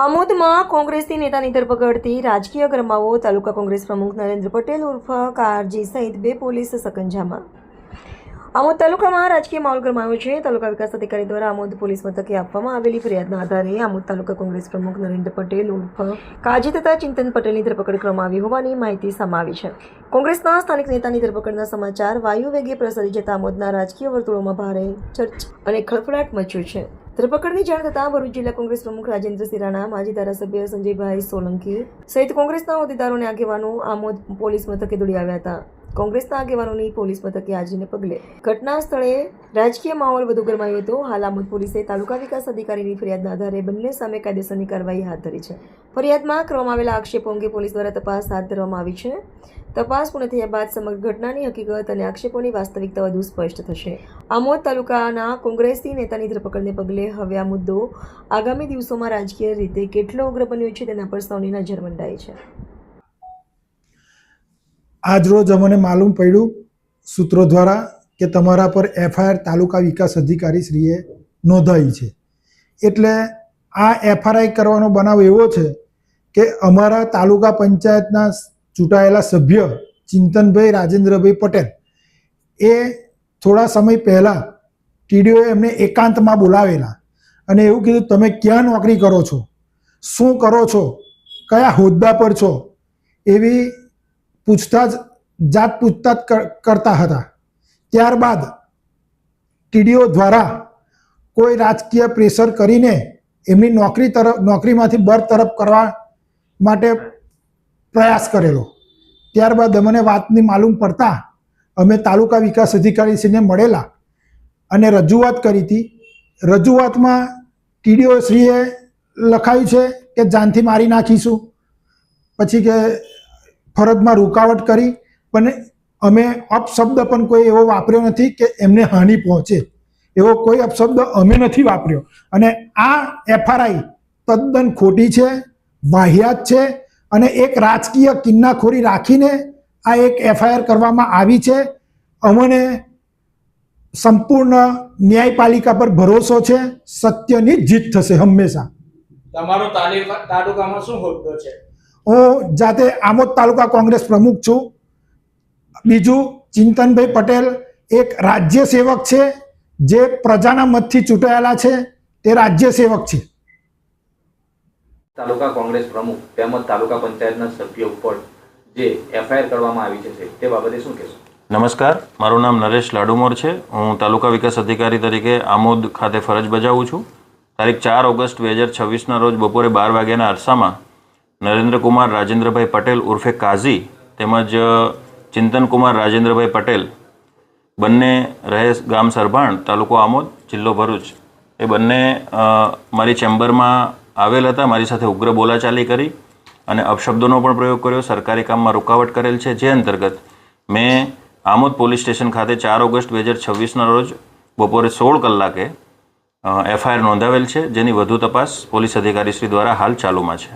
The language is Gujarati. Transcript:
આમોદમાં કોંગ્રેસી નેતાની ધરપકડથી રાજકીય ગરમાવો. તાલુકા કોંગ્રેસ પ્રમુખ નરેન્દ્ર પટેલ ઉર્ફ કારજી સહિત 2 પોલીસ સકંજામાં. આમોદ તાલુકામાં રાજકીય માહોલ ગરમાયો છે. તાલુકા વિકાસ અધિકારી દ્વારા આમોદ પોલીસ મથકે આપવામાં આવેલી ફરિયાદના આધારે આમોદ તાલુકા કોંગ્રેસ પ્રમુખ નરેન્દ્ર પટેલ ઉર્ફ કાજી તથા ચિંતન પટેલની ધરપકડ કરવામાં આવી હોવાની માહિતી સામે આવી છે. કોંગ્રેસના સ્થાનિક નેતાની ધરપકડના સમાચાર વાયુ વેગે પ્રસરી જતા આમોદના રાજકીય વર્તુળોમાં ભારે ચર્ચા અને ખળભળાટ મચ્યો છે. ધરપકડની જાણ થતાં ભરૂચ જિલ્લા કોંગ્રેસ પ્રમુખ રાજેન્દ્રસિંહ રાણા, માજી ધારાસભ્ય સંજયભાઈ સોલંકી સહિત કોંગ્રેસના હોદ્દેદારો અને આગેવાનો આમોદ પોલીસ મથકે દોડી આવ્યા હતા. કોંગ્રેસના આગેવાનોની પોલીસ મથકે હાજરીને પગલે ઘટના સ્થળે રાજકીય માહોલ વધુ ગરમાયો હતો. હાલ આમોદ પોલીસે તાલુકા વિકાસ અધિકારીની ફરિયાદના આધારે બંને સામે કાયદેસરની કાર્યવાહી હાથ ધરી છે. ફરિયાદમાં કરવામાં આવેલા આક્ષેપો અંગે પોલીસ દ્વારા તપાસ હાથ ધરવામાં આવી છે. તપાસ પૂર્ણ થયા બાદ સમગ્ર ઘટનાની હકીકત અને આક્ષેપોની વાસ્તવિકતા વધુ સ્પષ્ટ થશે. આમોદ તાલુકાના કોંગ્રેસી નેતાની ધરપકડને પગલે હવે આ મુદ્દો આગામી દિવસોમાં રાજકીય રીતે કેટલો ઉગ્ર બન્યો છે તેના પર સૌની નજર મંડાઈ છે. આજ રોજ અમને માલુમ પડ્યું સૂત્રો દ્વારા કે તમારા પર એફઆઈઆર તાલુકા વિકાસ અધિકારી શ્રીએ નોંધાઈ છે. એટલે આ એફઆઈઆર કરવાનો બનાવ એવો છે કે અમારા તાલુકા પંચાયતના ચૂંટાયેલા સભ્ય ચિંતનભાઈ રાજેન્દ્રભાઈ પટેલ એ થોડા સમય પહેલાં ટીડીઓએ એમને એકાંતમાં બોલાવેલા અને એવું કીધું, તમે ક્યાં નોકરી કરો છો, શું કરો છો, કયા હોદ્દા પર છો, એવી પૂછતાછ કરતા હતા. ત્યારબાદ ટીડીઓ દ્વારા કોઈ રાજકીય પ્રેશર કરીને એમની નોકરીમાંથી બરતરફ કરવા માટે પ્રયાસ કરેલો. ત્યારબાદ અમને વાતની માલુમ પડતા અમે તાલુકા વિકાસ અધિકારીશ્રીને મળેલા અને રજૂઆત કરી હતી. રજૂઆતમાં ટીડીઓ શ્રીએ લખાયું છે કે જાનથી મારી નાખીશું, પછી કે ફરજમાં રૂકાવટ કરી, પણ અમે અપશબ્દ પણ કોઈ એવો વાપર્યો નથી કે એમને હાનિ પહોંચે, એવો કોઈ અપશબ્દ અમે નથી વાપર્યો. અને આ એફઆરઆઈ તદ્દન ખોટી છે, વાહિયાત છે અને એક રાજકીય કિન્નાખોરી રાખીને આ એક એફઆઈઆર કરવામાં આવી છે. અમને સંપૂર્ણ ન્યાયપાલિકા પર ભરોસો છે. સત્યની જીત થશે હંમેશા. તમારો તાલુકામાં શું હોદ્દો છે? હું જાતે આમોદ તાલુકા કોંગ્રેસ પ્રમુખ છું. બીજું ચિંતનભાઈ પટેલ એક રાજ્ય સેવક છે, જે પ્રજાના મતથી ચૂંટાયેલા છે, તે રાજ્ય સેવક છે. તાલુકા કોંગ્રેસ પ્રમુખ તેમજ તાલુકા પંચાયતના સભ્ય ઉપર જે એફઆઈઆર કરવામાં આવી છે તે બાબતે શું કહેશો? નમસ્કાર, મારું નામ નરેશ લાડુમોર છે. હું તાલુકા વિકાસ અધિકારી તરીકે આમોદ ખાતે ફરજ બજાવું છું. તારીખ 4 ઓગસ્ટ 2026ના રોજ બપોરે 12 વાગ્યાના અરસામાં નરેન્દ્રકુમાર રાજેન્દ્રભાઈ પટેલ ઉર્ફે કાઝી તેમજ ચિંતનકુમાર રાજેન્દ્રભાઈ પટેલ બંને રહે ગામ સરભાણ, તાલુકો આમોદ, જિલ્લો ભરૂચ, એ બંને મારી ચેમ્બરમાં આવેલ હતા. મારી સાથે ઉગ્ર બોલાચાલી કરી અને અપશબ્દોનો પણ પ્રયોગ કર્યો, સરકારી કામમાં રૂકાવટ કરેલ છે. જે અંતર્ગત મેં આમોદ પોલીસ સ્ટેશન ખાતે 4 ઓગસ્ટ 2026ના રોજ બપોરે 16 કલાકે એફઆઈઆર નોંધાવેલ છે, જેની વધુ તપાસ પોલીસ અધિકારીશ્રી દ્વારા હાલ ચાલુમાં છે.